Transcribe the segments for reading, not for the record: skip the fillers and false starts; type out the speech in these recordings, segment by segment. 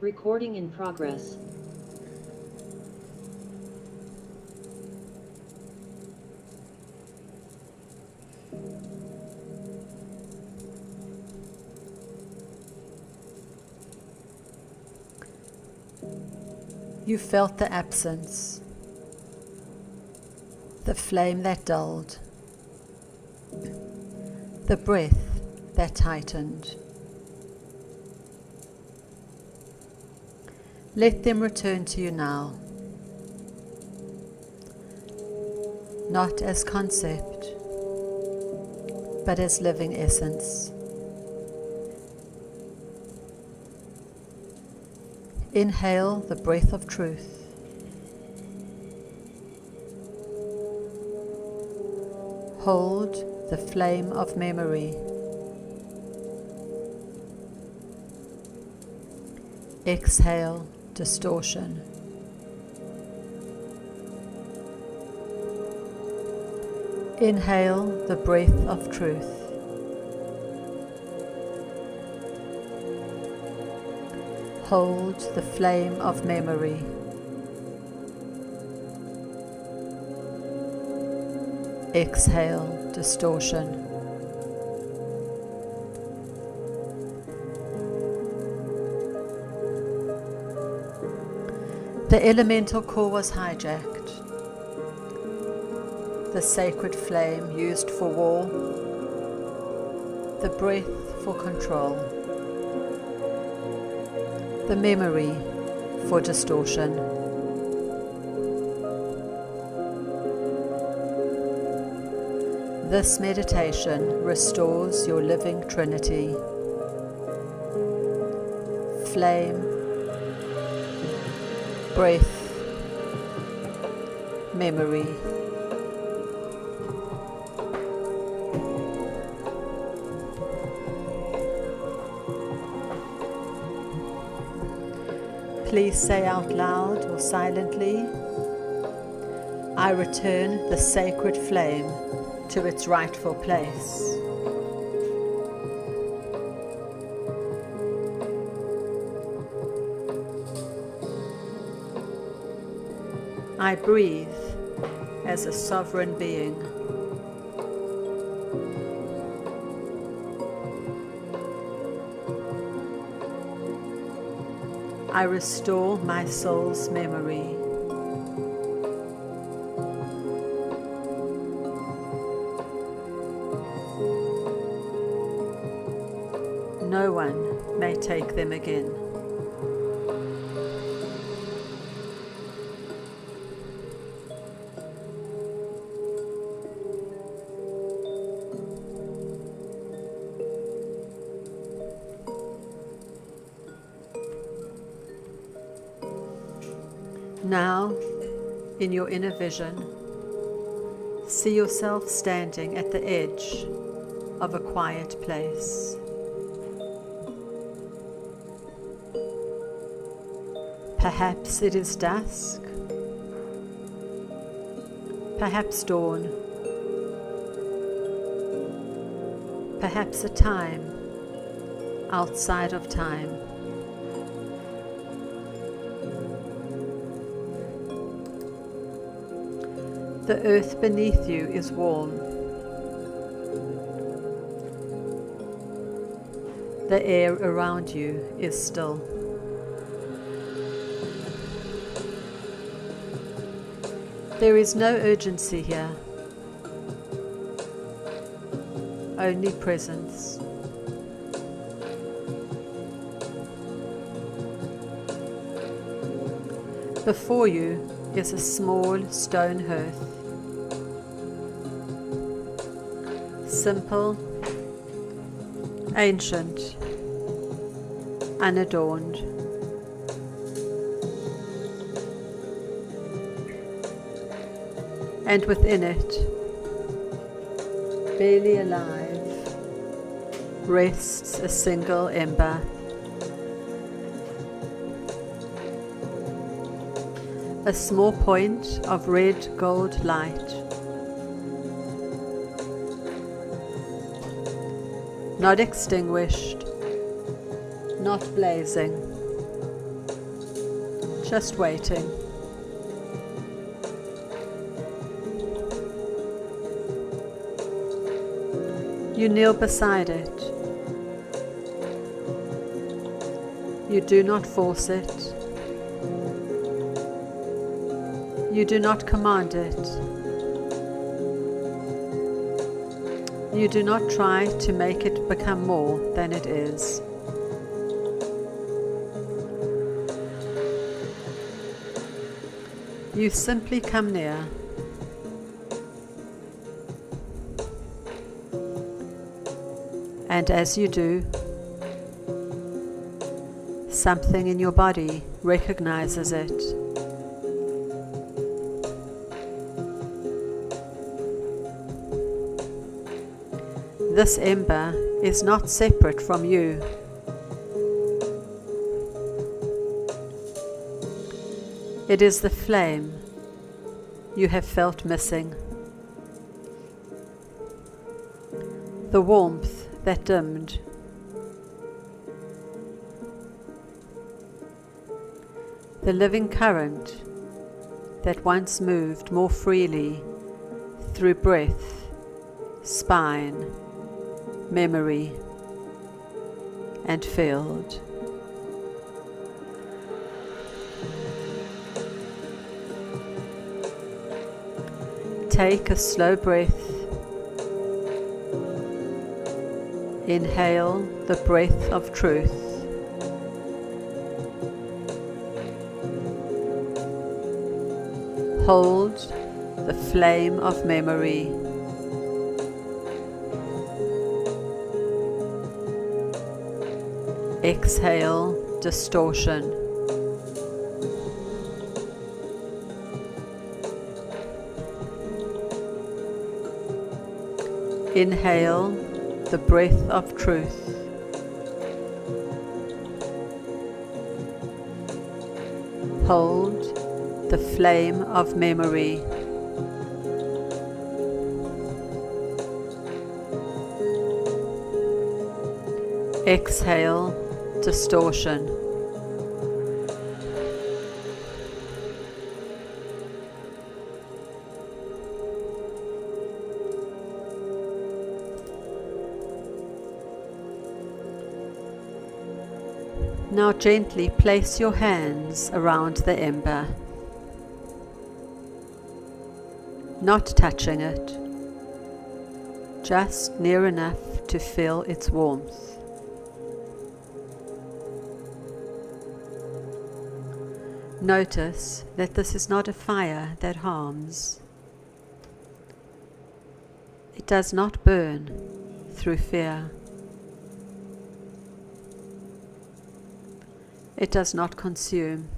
Recording in progress. You felt the absence, the flame that dulled, the breath that tightened. Let them return to you now, not as concept, but as living essence. Inhale the breath of truth. Hold the flame of memory. Exhale distortion. Inhale the breath of truth. Hold the flame of memory. Exhale distortion. The elemental core was hijacked. The sacred flame used for war. The breath for control. The memory for distortion. This meditation restores your living trinity. Flame, breath, memory. Please say out loud or silently, I return the sacred flame to its rightful place. I breathe as a sovereign being. I restore my soul's memory. No one may take them again. Now, in your inner vision, see yourself standing at the edge of a quiet place. Perhaps it is dusk, perhaps dawn, perhaps a time outside of time. The earth beneath you is warm. The air around you is still. There is no urgency here, only presence. Before you is a small stone hearth. Simple, ancient, unadorned. And within it, barely alive, rests a single ember. A small point of red gold light. Not extinguished, not blazing, just waiting. You kneel beside it. You do not force it. You do not command it. You do not try to make it become more than it is. You simply come near. And as you do, something in your body recognizes it. This ember is not separate from you. It is the flame you have felt missing, the warmth that dimmed, the living current that once moved more freely through breath, spine, memory, and field. Take a slow breath. Inhale the breath of truth. Hold the flame of memory. Exhale distortion. Inhale the breath of truth. Hold the flame of memory. Exhale distortion. Now gently place your hands around the ember, not touching it, just near enough to feel its warmth. Notice that this is not a fire that harms. It does not burn through fear. It does not consume.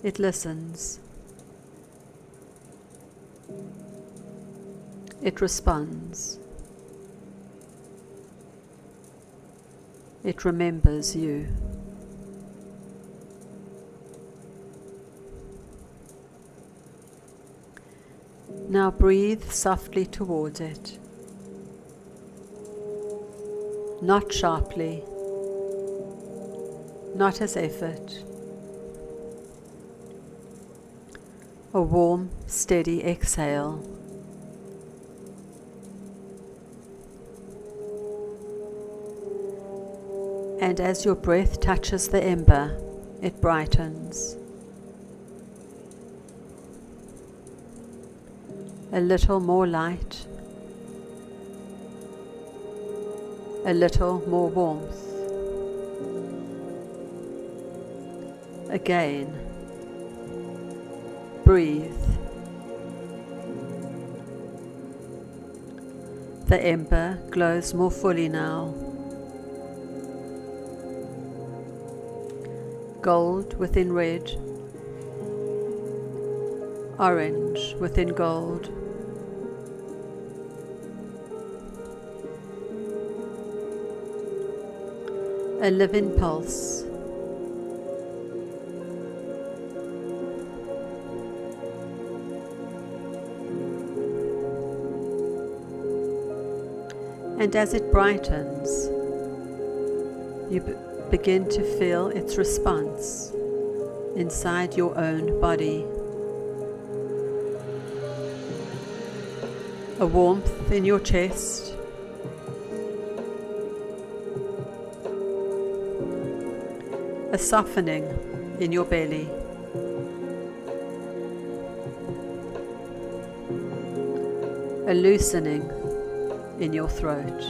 It listens. It responds. It remembers you. Now breathe softly towards it. Not sharply, not as effort. A warm, steady exhale. And as your breath touches the ember, it brightens. A little more light. A little more warmth. Again. Breathe. The ember glows more fully now. Gold within red. Orange within gold. A living pulse. And as it brightens, begin to feel its response inside your own body. A warmth in your chest, a softening in your belly, a loosening in your throat,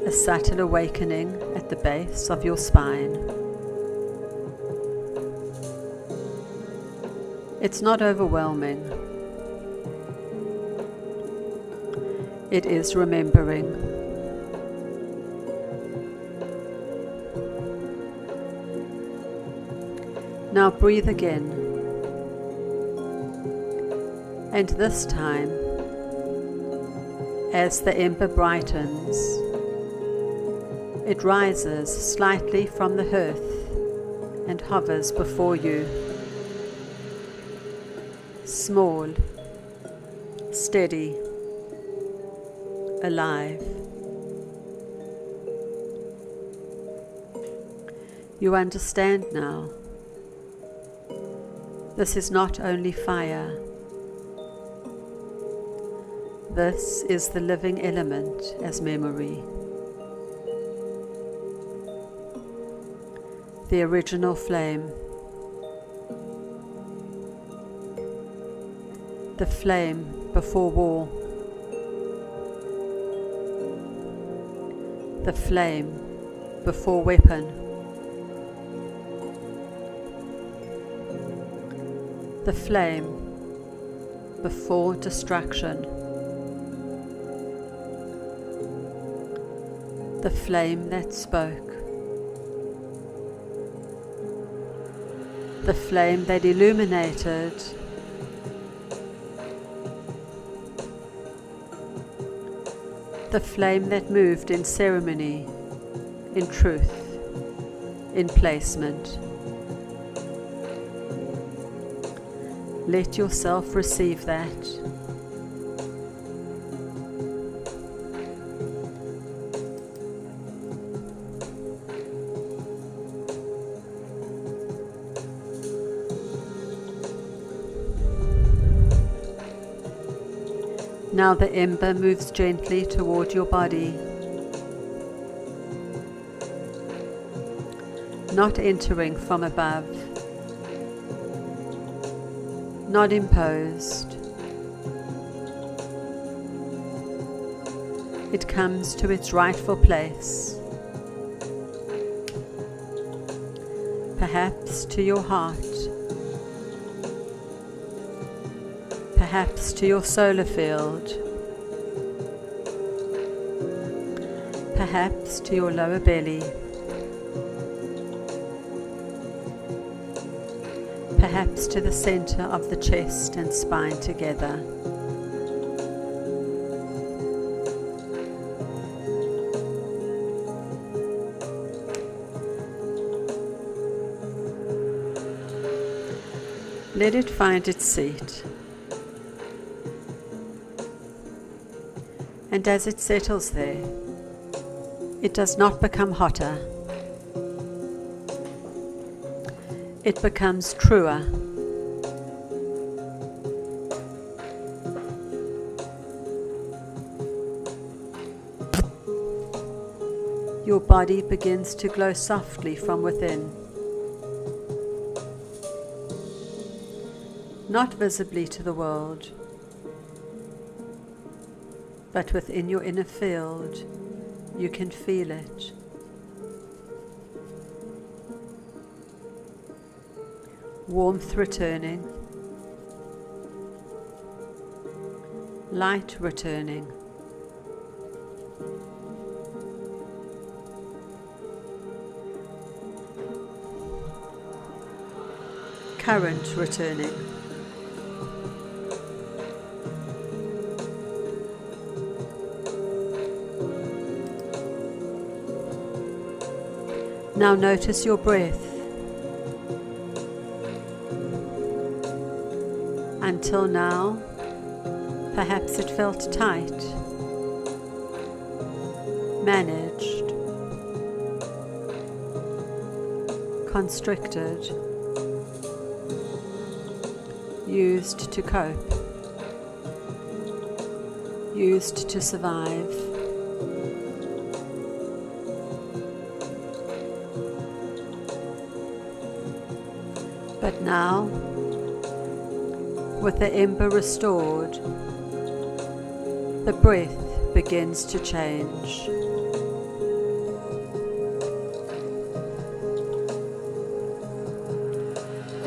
a subtle awakening at the base of your spine. It's not overwhelming. It is remembering. Now breathe again. And this time, as the ember brightens, it rises slightly from the hearth and hovers before you. Small, steady, alive. You understand now. This is not only fire. This is the living element as memory. The original flame. The flame before war. The flame before weapon. The flame before distraction. The flame that spoke. The flame that illuminated. The flame that moved in ceremony, in truth, in placement. Let yourself receive that. Now the ember moves gently toward your body, not entering from above, not imposed. It comes to its rightful place, perhaps to your heart, perhaps to your solar field, perhaps to your lower belly, perhaps to the center of the chest and spine together. Let it find its seat. And as it settles there, it does not become hotter. It becomes truer. Your body begins to glow softly from within, not visibly to the world, but within your inner field, you can feel it. Warmth returning, light returning, current returning. Now notice your breath. Until now, perhaps it felt tight. managed, constricted, used to cope, used to survive. But now, with the ember restored, the breath begins to change.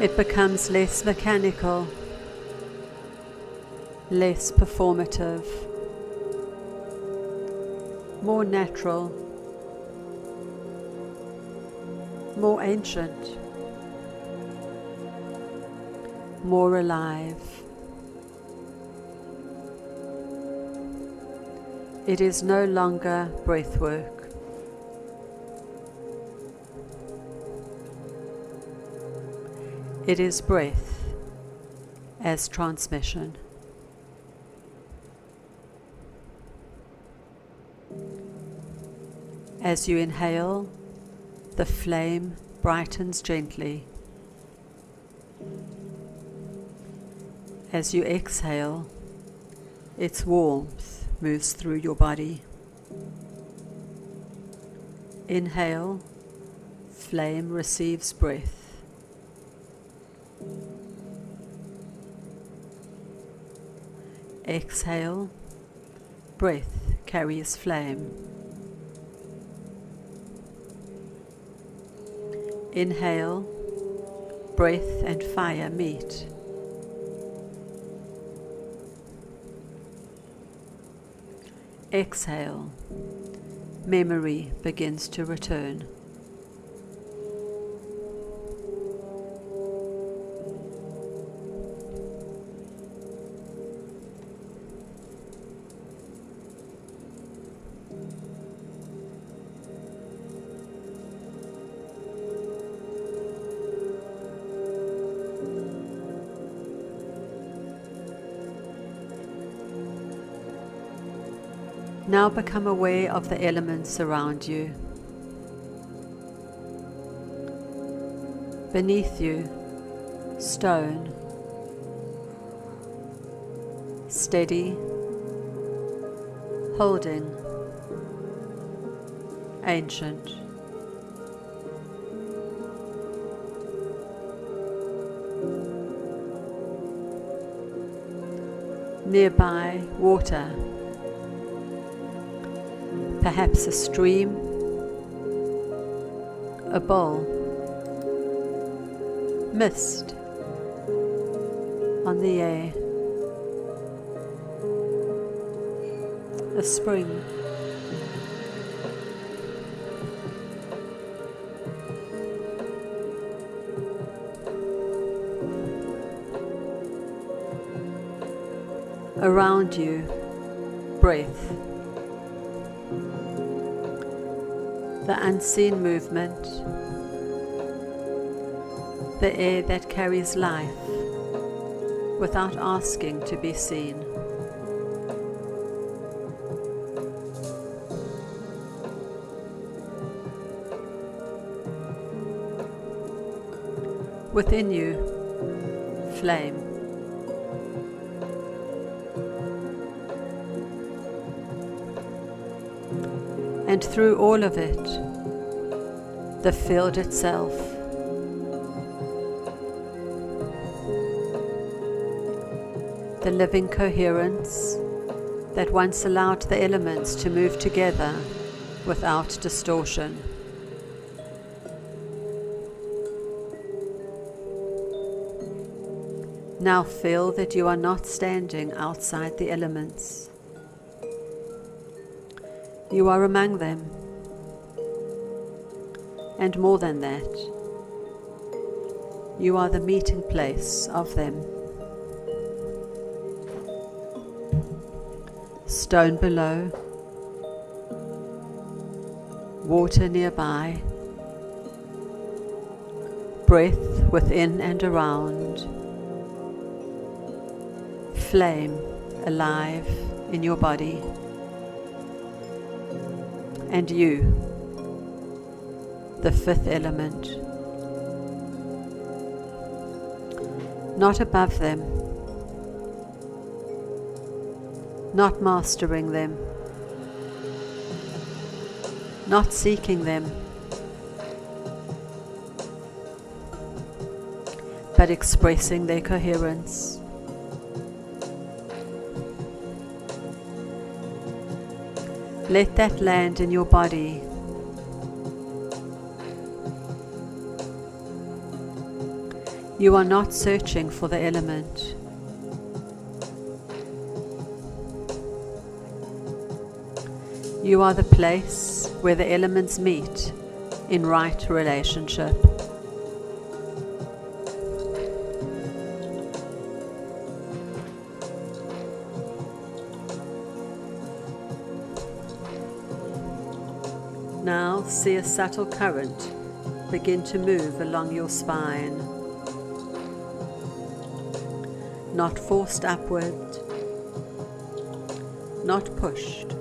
It becomes less mechanical, less performative, more natural, more ancient, more alive. It is no longer breath work. It is breath as transmission. As you inhale, the flame brightens gently. As you exhale, its warmth moves through your body. Inhale, flame receives breath. Exhale, breath carries flame. Inhale, breath and fire meet. Exhale, memory begins to return. Now become aware of the elements around you. Beneath you, stone, steady, holding, ancient. Nearby, water. Perhaps a stream, a bowl, mist on the air, a spring, around you, breath. The unseen movement, the air that carries life without asking to be seen. Within you, flame. And through all of it, the field itself. The living coherence that once allowed the elements to move together without distortion. Now feel that you are not standing outside the elements. You are among them, and more than that, you are the meeting place of them. Stone below, water nearby, breath within and around, flame alive in your body. and you, the fifth element. Not above them, not mastering them, not seeking them, but expressing their coherence. Let that land in your body. You are not searching for the element. You are the place where the elements meet in right relationship. Now see a subtle current begin to move along your spine. Not forced upward, not pushed.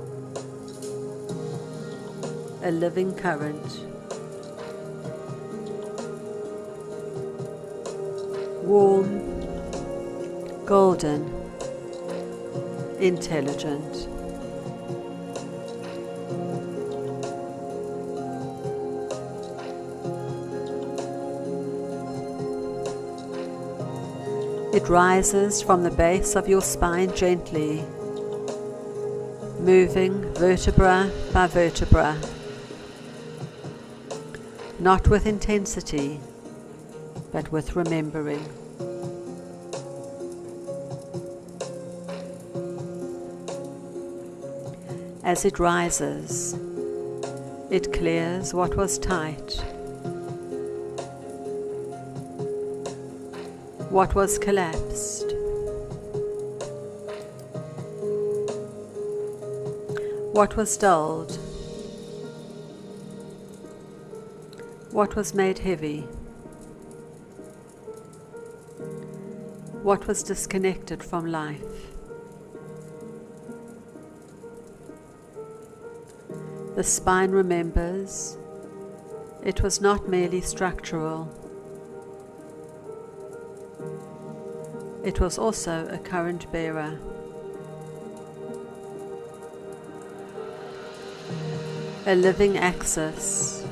A living current. Warm, golden, intelligent. It rises from the base of your spine gently, moving vertebra by vertebra, not with intensity, but with remembering. As it rises, it clears what was tight, what was collapsed, what was dulled, what was made heavy, what was disconnected from life. The spine remembers it was not merely structural. It was also a current bearer. A living axis.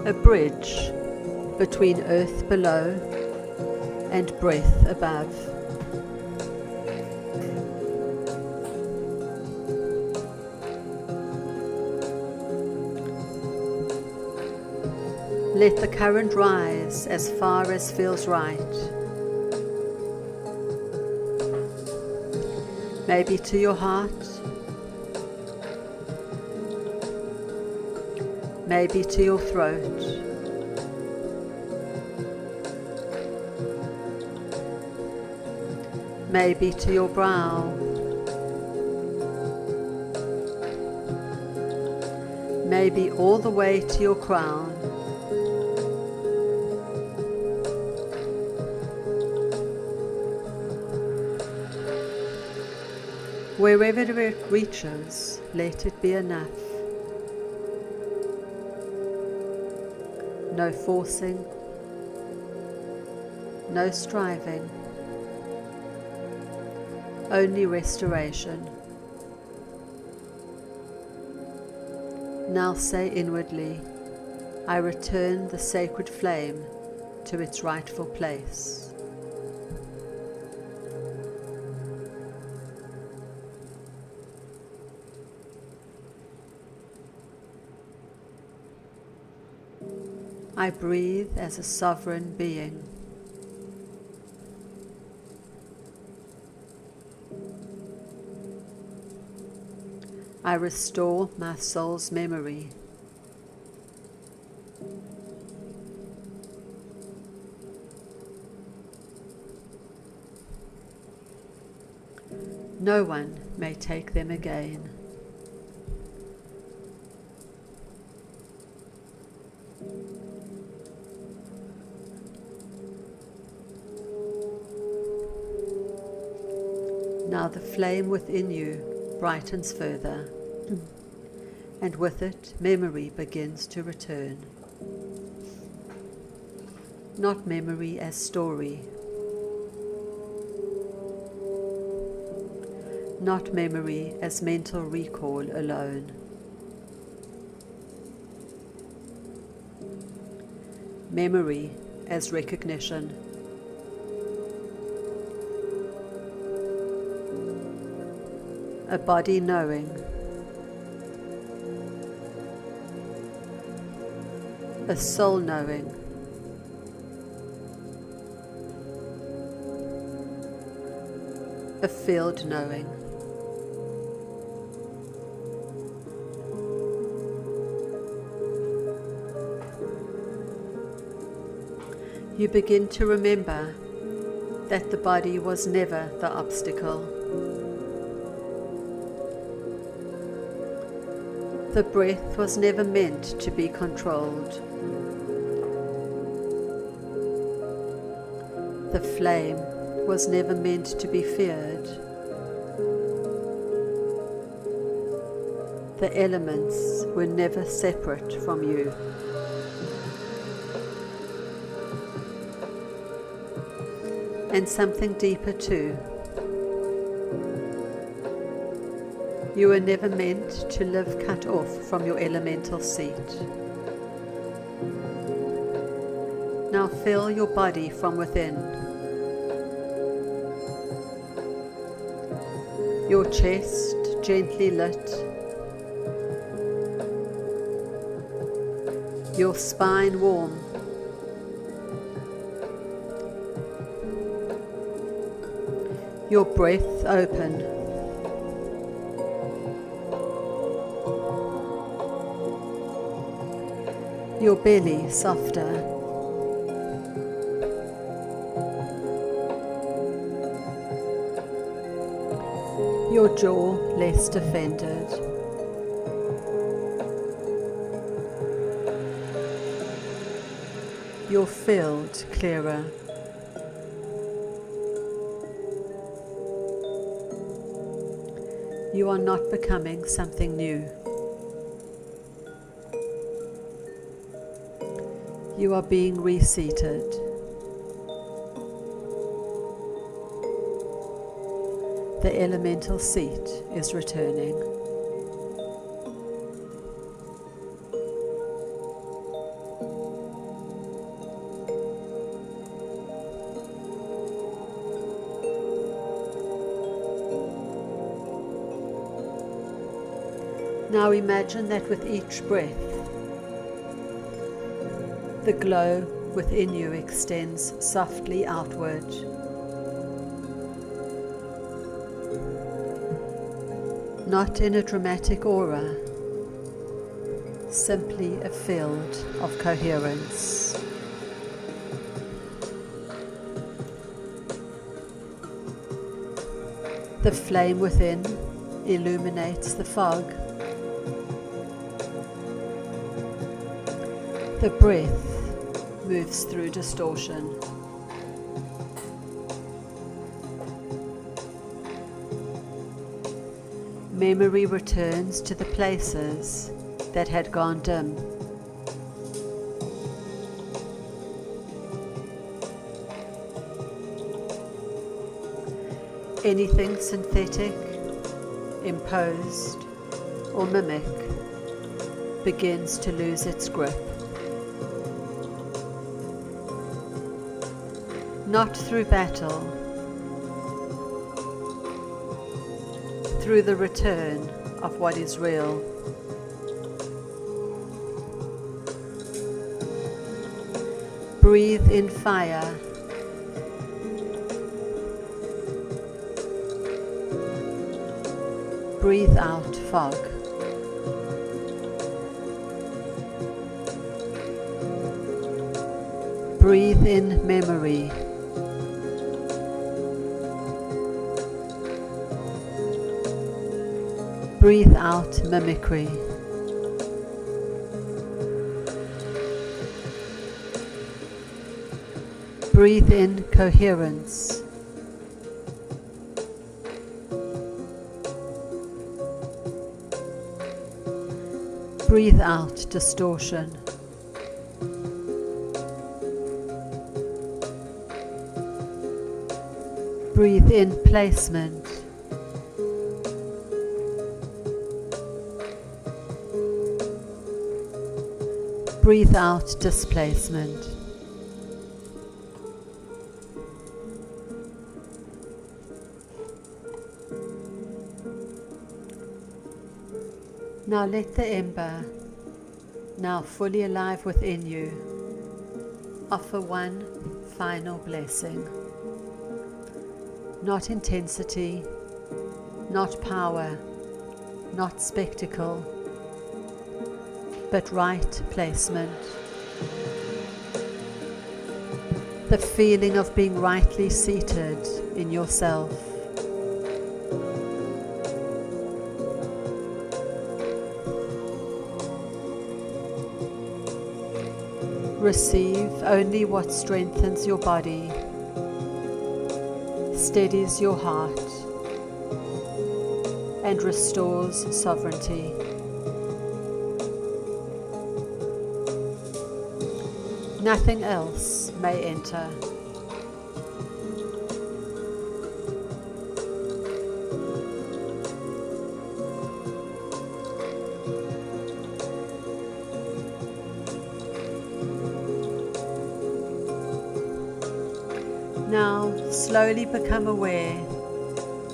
A bridge between earth below and breath above. Let the current rise as far as feels right. Maybe to your heart, maybe to your throat, maybe to your brow, maybe all the way to your crown. Wherever it reaches, let it be enough. No forcing, no striving, only restoration. Now say inwardly, I return the sacred flame to its rightful place. I breathe as a sovereign being. I restore my soul's memory. No one may take them again. Now the flame within you brightens further, and with it memory begins to return. Not memory as story, not memory as mental recall alone. Memory as recognition. A body knowing. A soul knowing. A field knowing. You begin to remember that the body was never the obstacle. The breath was never meant to be controlled. The flame was never meant to be feared. The elements were never separate from you. And something deeper too. You were never meant to live cut off from your elemental seat. Now fill your body from within. Your chest gently lit. Your spine warm. Your breath open. Your belly softer. Your jaw less defended. Your field clearer. You are not becoming something new. You are being reseated. The elemental seat is returning. Now imagine that with each breath, the glow within you extends softly outward. Not in a dramatic aura, simply a field of coherence. The flame within illuminates the fog. The breath moves through distortion. Memory returns to the places that had gone dim. Anything synthetic, imposed, or mimic begins to lose its grip. Not through battle, through the return of what is real. Breathe in fire. Breathe out fog. Breathe in memory. Breathe out mimicry. Breathe in coherence. Breathe out distortion. Breathe in placement. Breathe out displacement. Now let the ember, now fully alive within you, offer one final blessing. Not intensity, not power, not spectacle, but right placement. The feeling of being rightly seated in yourself. Receive only what strengthens your body, steadies your heart, and restores sovereignty. Nothing else may enter. Now slowly become aware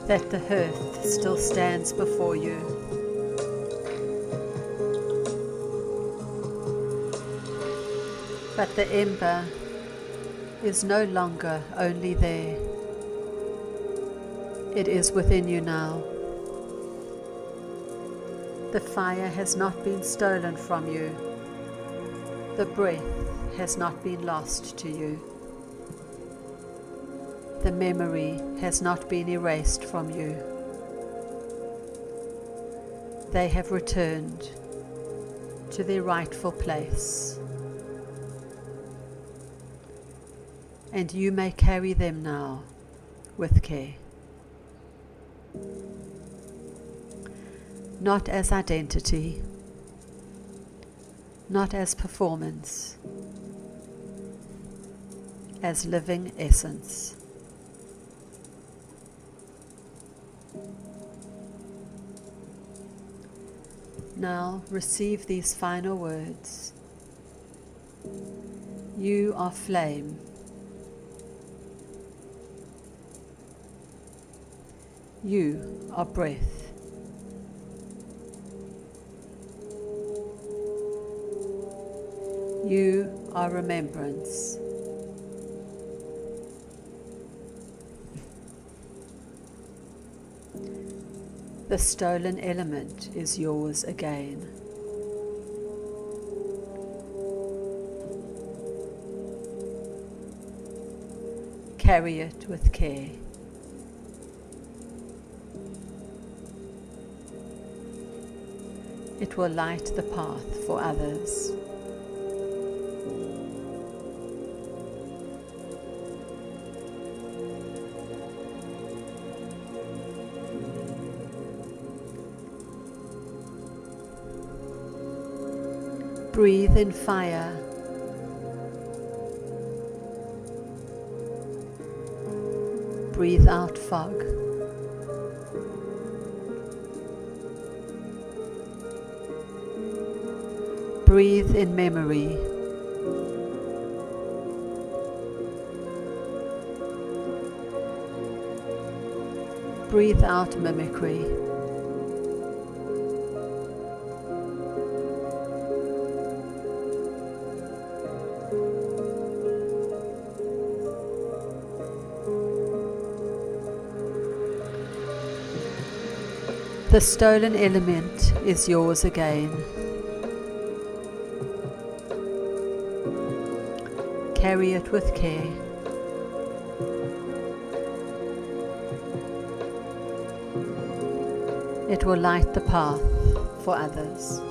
that the hearth still stands before you. But the ember is no longer only there. It is within you now. The fire has not been stolen from you. The breath has not been lost to you. The memory has not been erased from you. They have returned to their rightful place. And you may carry them now with care. Not as identity, not as performance, as living essence. Now receive these final words. You are flame. You are breath. You are remembrance. The stolen element is yours again. Carry it with care. It will light the path for others. Breathe in fire. Breathe out fog. Breathe in memory. Breathe out mimicry. The stolen element is yours again. Carry it with care. It will light the path for others.